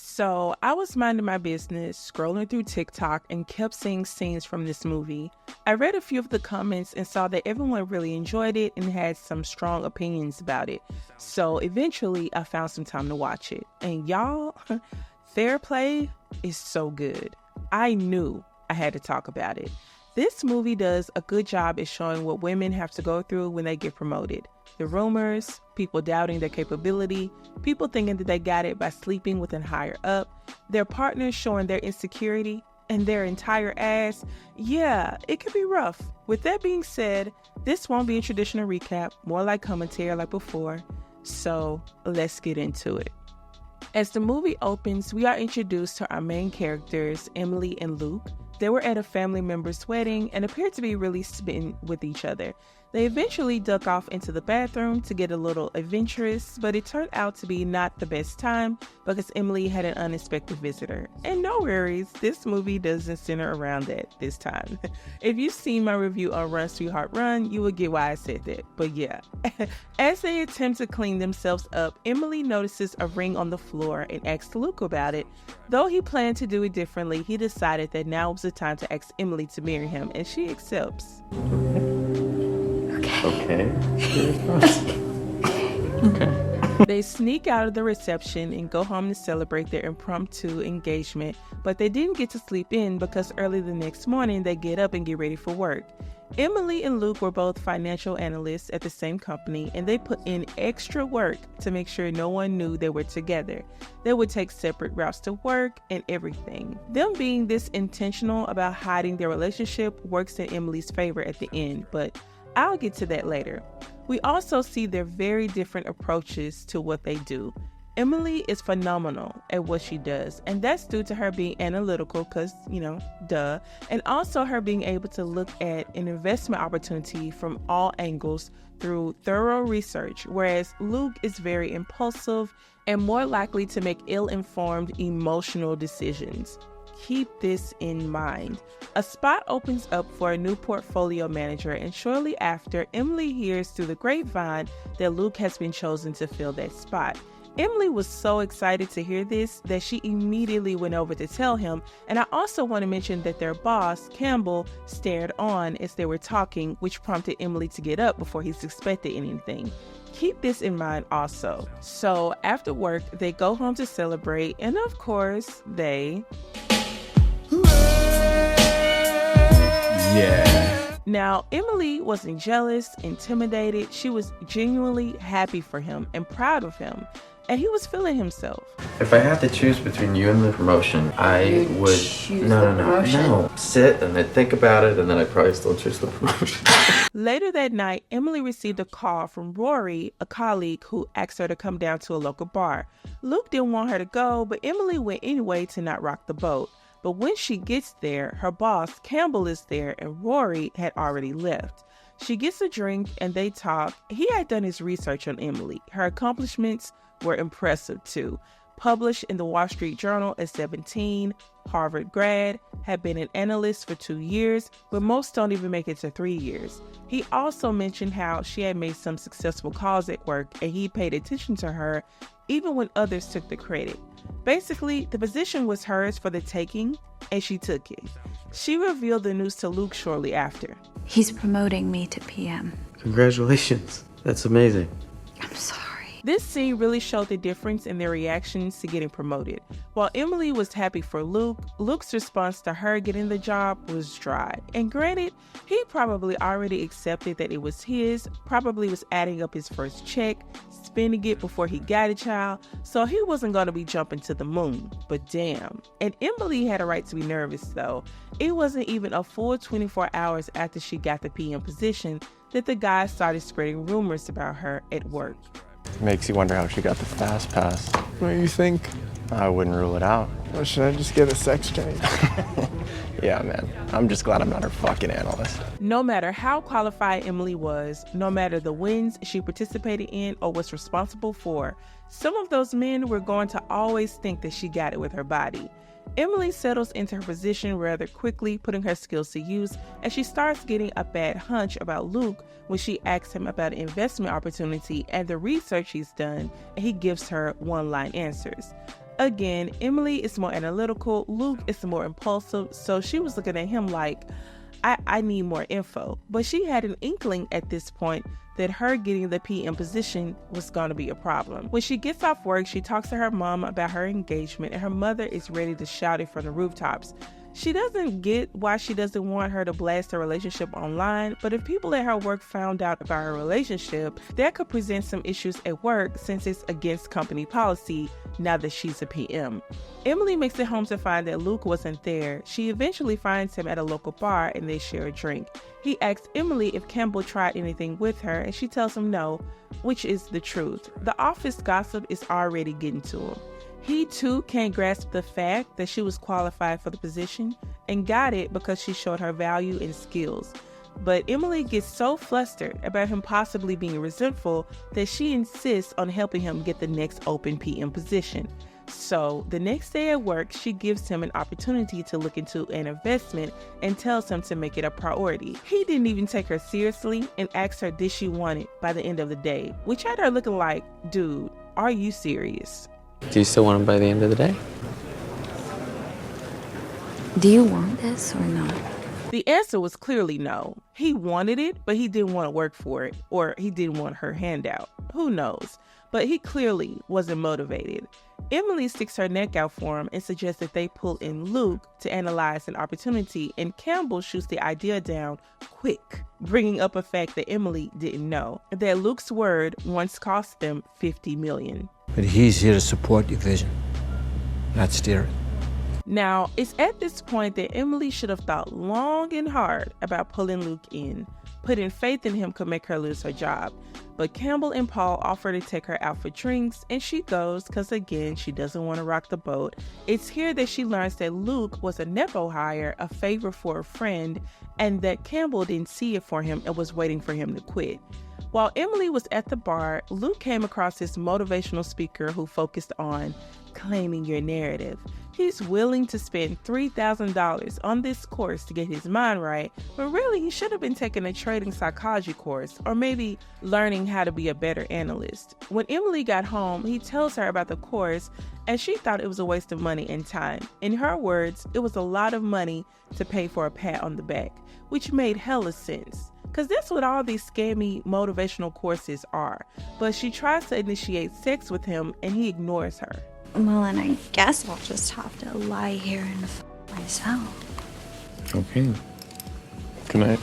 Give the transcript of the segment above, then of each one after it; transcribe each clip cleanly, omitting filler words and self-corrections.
So I was minding my business, scrolling through TikTok, and kept seeing scenes from this movie. I read a few of the comments and saw that everyone really enjoyed it and had some strong opinions about it. So eventually I found some time to watch it. And y'all, Fair Play is so good. I knew I had to talk about it. This movie does a good job at showing what women have to go through when they get promoted. The rumors, people doubting their capability, people thinking that they got it by sleeping with an higher up, their partners showing their insecurity, and their entire ass. Yeah, it could be rough. With that being said, this won't be a traditional recap, more like commentary like before. So let's get into it. As the movie opens, we are introduced to our main characters, Emily and Luke. They were at a family member's wedding and appeared to be really smitten with each other. They eventually duck off into the bathroom to get a little adventurous, but it turned out to be not the best time because Emily had an unexpected visitor. And no worries, this movie doesn't center around that this time. If you've seen my review on Run Sweetheart Run, you will get why I said that. But yeah, as they attempt to clean themselves up, Emily notices a ring on the floor and asks Luke about it. Though he planned to do it differently, he decided that now was the time to ask Emily to marry him, and she accepts. Okay. Okay. They sneak out of the reception and go home to celebrate their impromptu engagement, but they didn't get to sleep in because early the next morning they get up and get ready for work. Emily and Luke were both financial analysts at the same company, and they put in extra work to make sure no one knew they were together. They would take separate routes to work and everything. Them being this intentional about hiding their relationship works in Emily's favor at the end, but I'll get to that later. We also see their very different approaches to what they do. Emily is phenomenal at what she does, and that's due to her being analytical because, duh, and also her being able to look at an investment opportunity from all angles through thorough research, whereas Luke is very impulsive and more likely to make ill-informed emotional decisions. Keep this in mind. A spot opens up for a new portfolio manager, and shortly after, Emily hears through the grapevine that Luke has been chosen to fill that spot. Emily was so excited to hear this that she immediately went over to tell him, and I also want to mention that their boss, Campbell, stared on as they were talking, which prompted Emily to get up before he suspected anything. Keep this in mind also. So after work, they go home to celebrate, and of course, Yeah. Now, Emily wasn't jealous, intimidated. She was genuinely happy for him and proud of him, and he was feeling himself. If I had to choose between you and the promotion, I would no. Sit and then think about it, and then I'd probably still choose the promotion. Later that night, Emily received a call from Rory, a colleague who asked her to come down to a local bar. Luke didn't want her to go, but Emily went anyway to not rock the boat. But when she gets there, her boss, Campbell, is there, and Rory had already left. She gets a drink and they talk. He had done his research on Emily. Her accomplishments were impressive too. Published in the Wall Street Journal at 17, Harvard grad, had been an analyst for 2 years, but most don't even make it to 3 years. He also mentioned how she had made some successful calls at work and he paid attention to her even when others took the credit. Basically, the position was hers for the taking, and she took it. She revealed the news to Luke shortly after. He's promoting me to PM. Congratulations. That's amazing. I'm sorry. This scene really showed the difference in their reactions to getting promoted. While Emily was happy for Luke, Luke's response to her getting the job was dry. And granted, he probably already accepted that it was his, probably was adding up his first check, spending it before he got a child, so he wasn't going to be jumping to the moon. But damn. And Emily had a right to be nervous though. It wasn't even a full 24 hours after she got the PM position that the guy started spreading rumors about her at work. Makes you wonder how she got the fast pass. What do you think? I wouldn't rule it out. Or should I just get a sex change? Yeah, man. I'm just glad I'm not her fucking analyst. No matter how qualified Emily was, no matter the wins she participated in or was responsible for, some of those men were going to always think that she got it with her body. Emily settles into her position rather quickly, putting her skills to use, and she starts getting a bad hunch about Luke when she asks him about an investment opportunity and the research he's done, and he gives her one-line answers. Again, Emily is more analytical, Luke is more impulsive, so she was looking at him like, I need more info. But she had an inkling at this point that her getting the PM position was going to be a problem. When she gets off work, she talks to her mom about her engagement, and her mother is ready to shout it from the rooftops. She doesn't get why she doesn't want her to blast her relationship online, but if people at her work found out about her relationship, that could present some issues at work since it's against company policy now that she's a PM. Emily makes it home to find that Luke wasn't there. She eventually finds him at a local bar and they share a drink. He asks Emily if Campbell tried anything with her, and she tells him no, which is the truth. The office gossip is already getting to him. He too can't grasp the fact that she was qualified for the position and got it because she showed her value and skills. But Emily gets so flustered about him possibly being resentful that she insists on helping him get the next open PM position. So the next day at work, she gives him an opportunity to look into an investment and tells him to make it a priority. He didn't even take her seriously and asked her did she want it by the end of the day, which had her looking like, dude, are you serious? Do you still want him by the end of the day? Do you want this or not? The answer was clearly no. He wanted it, but he didn't want to work for it, or he didn't want her handout. Who knows? But he clearly wasn't motivated. Emily sticks her neck out for him and suggests that they pull in Luke to analyze an opportunity, and Campbell shoots the idea down quick, bringing up a fact that Emily didn't know, that Luke's word once cost them $50 million. But he's here to support your vision, not steer it. Now, it's at this point that Emily should have thought long and hard about pulling Luke in. Putting faith in him could make her lose her job. But Campbell and Paul offer to take her out for drinks, and she goes because, again, she doesn't want to rock the boat. It's here that she learns that Luke was a nepo hire, a favor for a friend, and that Campbell didn't see it for him and was waiting for him to quit. While Emily was at the bar, Luke came across this motivational speaker who focused on claiming your narrative. He's willing to spend $3,000 on this course to get his mind right, but really he should have been taking a trading psychology course or maybe learning how to be a better analyst. When Emily got home, he tells her about the course and she thought it was a waste of money and time. In her words, it was a lot of money to pay for a pat on the back, which made hella sense. Because that's what all these scammy motivational courses are. But she tries to initiate sex with him and he ignores her. Well, and I guess I'll just have to lie here and myself. Okay. Good night.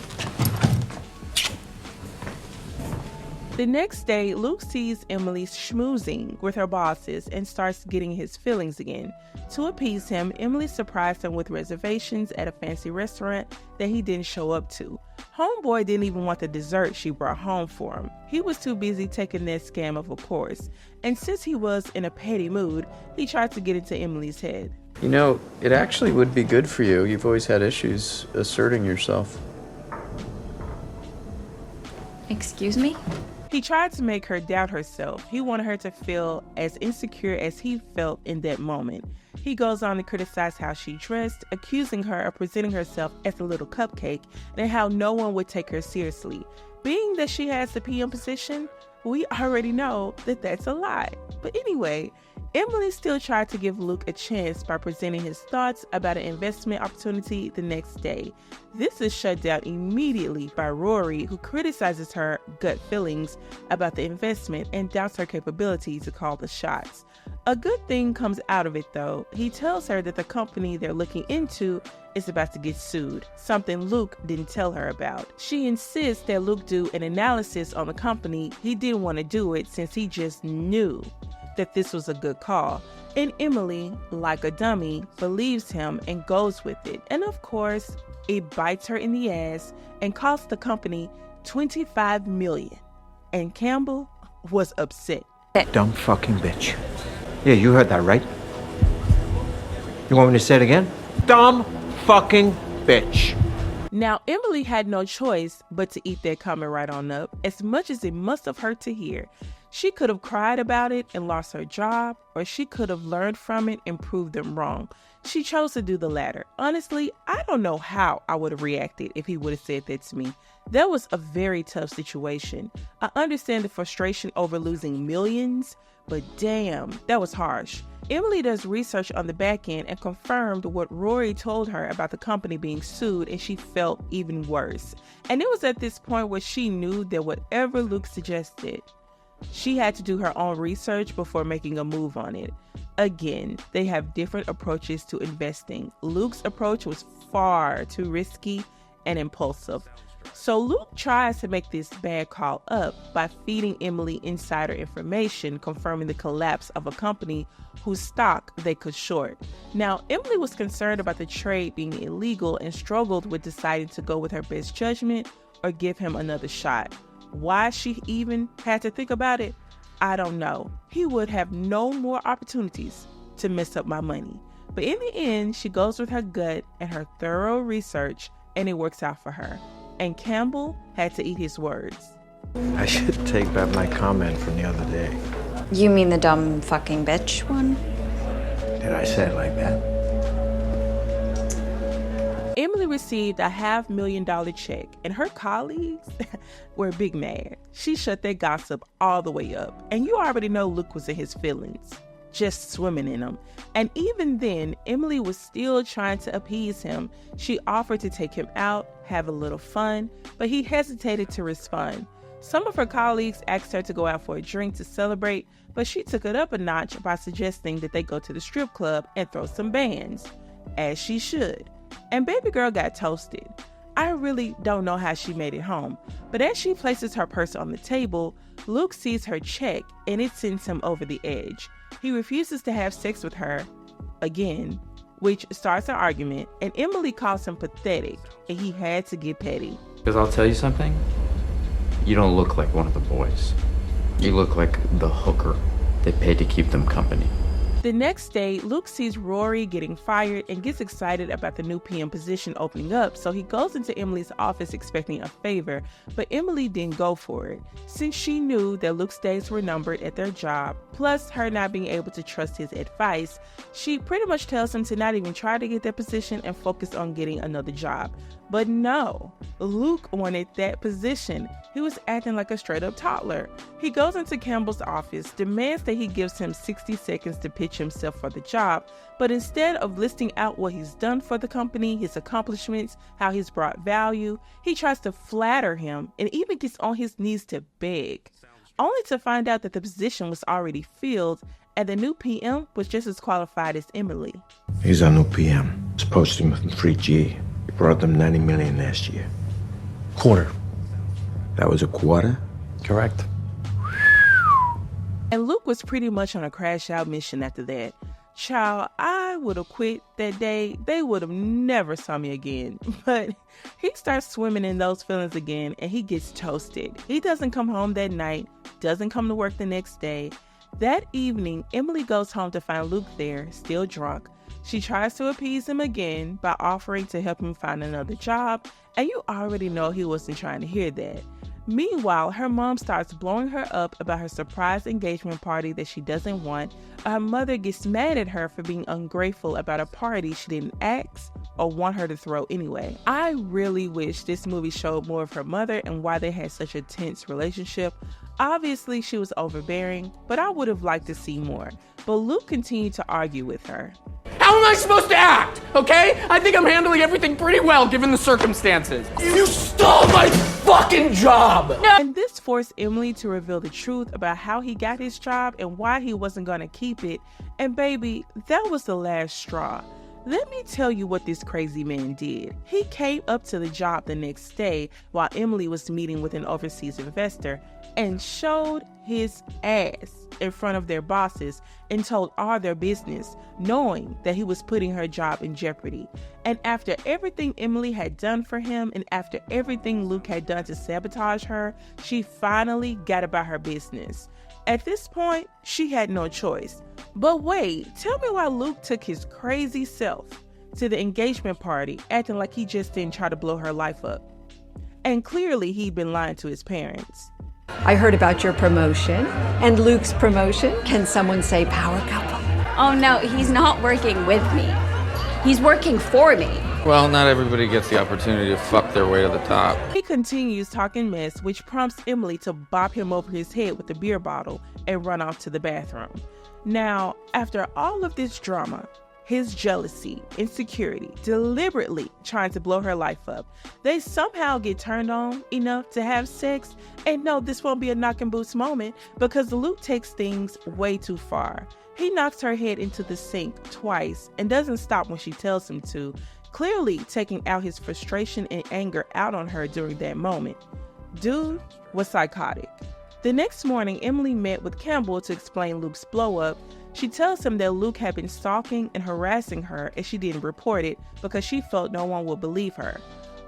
The next day, Luke sees Emily schmoozing with her bosses and starts getting his feelings again. To appease him, Emily surprised him with reservations at a fancy restaurant that he didn't show up to. Homeboy didn't even want the dessert she brought home for him. He was too busy taking that scam of a course. And since he was in a petty mood, he tried to get into Emily's head. You know, it actually would be good for you. You've always had issues asserting yourself. Excuse me? He tried to make her doubt herself. He wanted her to feel as insecure as he felt in that moment. He goes on to criticize how she dressed, accusing her of presenting herself as a little cupcake and how no one would take her seriously. Being that she has the PM position, we already know that that's a lie. But anyway, Emily still tried to give Luke a chance by presenting his thoughts about an investment opportunity the next day. This is shut down immediately by Rory, who criticizes her gut feelings about the investment and doubts her capability to call the shots. A good thing comes out of it though. He tells her that the company they're looking into is about to get sued, something Luke didn't tell her about. She insists that Luke do an analysis on the company. He didn't want to do it since he just knew that this was a good call. And Emily, like a dummy, believes him and goes with it. And of course, it bites her in the ass and costs the company $25 million. And Campbell was upset. Dumb fucking bitch. Yeah, you heard that, right? You want me to say it again? Dumb fucking bitch. Now, Emily had no choice but to eat that comment right on up, as much as it must have hurt to hear. She could have cried about it and lost her job, or she could have learned from it and proved them wrong. She chose to do the latter. Honestly, I don't know how I would have reacted if he would have said that to me. That was a very tough situation. I understand the frustration over losing millions, But damn, that was harsh. Emily does research on the back end and confirmed what Rory told her about the company being sued, and she felt even worse. And it was at this point where she knew that whatever Luke suggested, she had to do her own research before making a move on it. Again, they have different approaches to investing. Luke's approach was far too risky and impulsive. So Luke tries to make this bad call up by feeding Emily insider information confirming the collapse of a company whose stock they could short. Now, Emily was concerned about the trade being illegal and struggled with deciding to go with her best judgment or give him another shot. Why she even had to think about it, I don't know. He would have no more opportunities to mess up my money. But in the end, she goes with her gut and her thorough research, and it works out for her. And Campbell had to eat his words. I should take back my comment from the other day. You mean the dumb fucking bitch one? Did I say it like that? Emily received a $500,000 check, and her colleagues were big mad. She shut their gossip all the way up, and you already know Luke was in his feelings, just swimming in them. And even then, Emily was still trying to appease him. She offered to take him out, have a little fun, but he hesitated to respond. Some of her colleagues asked her to go out for a drink to celebrate, but she took it up a notch by suggesting that they go to the strip club and throw some bands, as she should. And baby girl got toasted. I really don't know how she made it home, but as she places her purse on the table, Luke sees her check and it sends him over the edge. He refuses to have sex with her again, which starts an argument, and Emily calls him pathetic, and he had to get petty. Because I'll tell you something, you don't look like one of the boys. You look like the hooker they paid to keep them company. The next day, Luke sees Rory getting fired and gets excited about the new PM position opening up, so he goes into Emily's office expecting a favor, but Emily didn't go for it, since she knew that Luke's days were numbered at their job, plus her not being able to trust his advice. She pretty much tells him to not even try to get that position and focus on getting another job. But no, Luke wanted that position. He was acting like a straight-up toddler. He goes into Campbell's office, demands that he gives him 60 seconds to pitch himself for the job, but instead of listing out what he's done for the company, his accomplishments, how he's brought value, he tries to flatter him and even gets on his knees to beg, only to find out that the position was already filled and the new PM was just as qualified as Emily. He's our new PM. Supposed to him from 3G. He brought them 90 million last year. Quarter. That was a quarter? Correct. And Luke was pretty much on a crash out mission after that. Child, I would have quit that day. They would have never saw me again. But he starts swimming in those feelings again, and he gets toasted. He doesn't come home that night, doesn't come to work the next day. That evening, Emily goes home to find Luke there, still drunk. She tries to appease him again by offering to help him find another job, and you already know he wasn't trying to hear that. Meanwhile, her mom starts blowing her up about her surprise engagement party that she doesn't want. Her mother gets mad at her for being ungrateful about a party she didn't ask or want her to throw anyway. I really wish this movie showed more of her mother and why they had such a tense relationship. Obviously, she was overbearing, but I would have liked to see more. But Luke continued to argue with her. How am I supposed to act? Okay? I think I'm handling everything pretty well given the circumstances. You stole my fucking job! And this forced Emily to reveal the truth about how he got his job and why he wasn't going to keep it. And baby, that was the last straw. Let me tell you what this crazy man did. He came up to the job the next day while Emily was meeting with an overseas investor and showed his ass in front of their bosses and told all their business, knowing that he was putting her job in jeopardy. And after everything Emily had done for him and after everything Luke had done to sabotage her, she finally got about her business. At this point, she had no choice. But wait, tell me why Luke took his crazy self to the engagement party, acting like he just didn't try to blow her life up. And clearly he'd been lying to his parents. I heard about your promotion and Luke's promotion. Can someone say power couple? Oh no, he's not working with me. He's working for me. Well, not everybody gets the opportunity to fuck their way to the top. He continues talking mess, which prompts Emily to bop him over his head with a beer bottle and run off to the bathroom. Now, after all of this drama, his jealousy, insecurity, deliberately trying to blow her life up, they somehow get turned on enough to have sex. And no, this won't be a knock and boots moment because Luke takes things way too far. He knocks her head into the sink twice and doesn't stop when she tells him to, clearly taking out his frustration and anger out on her during that moment. Dude was psychotic. The next morning, Emily met with Campbell to explain Luke's blow-up. She tells him that Luke had been stalking and harassing her and she didn't report it because she felt no one would believe her.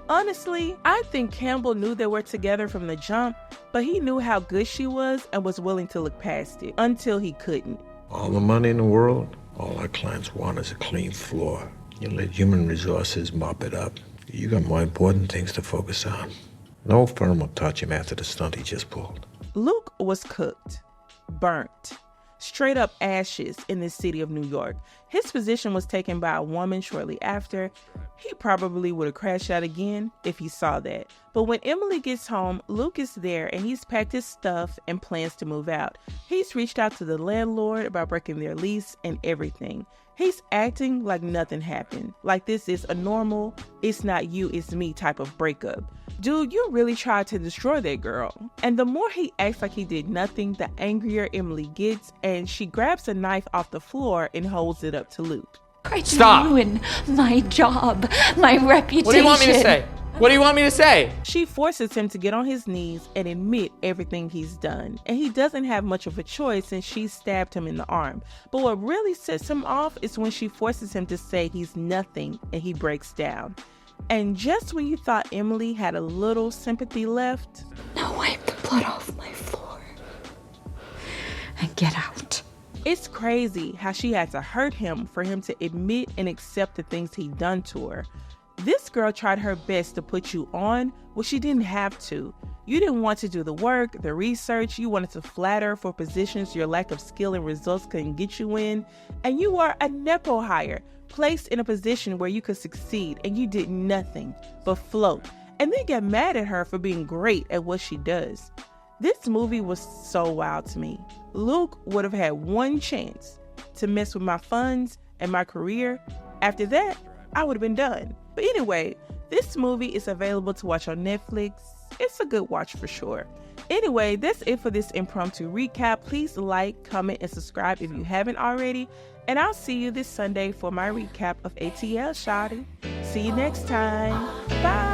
Honestly, I think Campbell knew they were together from the jump, but he knew how good she was and was willing to look past it until he couldn't. All the money in the world, all our clients want is a clean floor. You let human resources mop it up. You got more important things to focus on. No firm will touch him after the stunt he just pulled. Luke was cooked, burnt, straight up ashes in the city of New York. His position was taken by a woman shortly after. He probably would have crashed out again if he saw that. But when Emily gets home, Luke is there and he's packed his stuff and plans to move out. He's reached out to the landlord about breaking their lease and everything. He's acting like nothing happened, like this is a normal, it's not you, it's me type of breakup. Dude, you really tried to destroy that girl. And the more he acts like he did nothing, the angrier Emily gets, and she grabs a knife off the floor and holds it up to Luke. Stop! Ruin my job, my reputation. What do you want me to say? What do you want me to say? She forces him to get on his knees and admit everything he's done. And he doesn't have much of a choice since she stabbed him in the arm. But what really sets him off is when she forces him to say he's nothing and he breaks down. And just when you thought Emily had a little sympathy left, now wipe the blood off my floor and get out. It's crazy how she had to hurt him for him to admit and accept the things he'd done to her. This girl tried her best to put you on. Well, she didn't have to. You didn't want to do the work, the research. You wanted to flatter for positions your lack of skill and results couldn't get you in. And you are a Nepo hire, placed in a position where you could succeed, and you did nothing but float. And then get mad at her for being great at what she does. This movie was so wild to me. Luke would have had one chance to mess with my funds and my career. After that, I would have been done. But anyway, this movie is available to watch on Netflix. It's a good watch for sure. Anyway, that's it for this impromptu recap. Please like, comment, and subscribe if you haven't already. And I'll see you this Sunday for my recap of ATL, shawty. See you next time. Bye.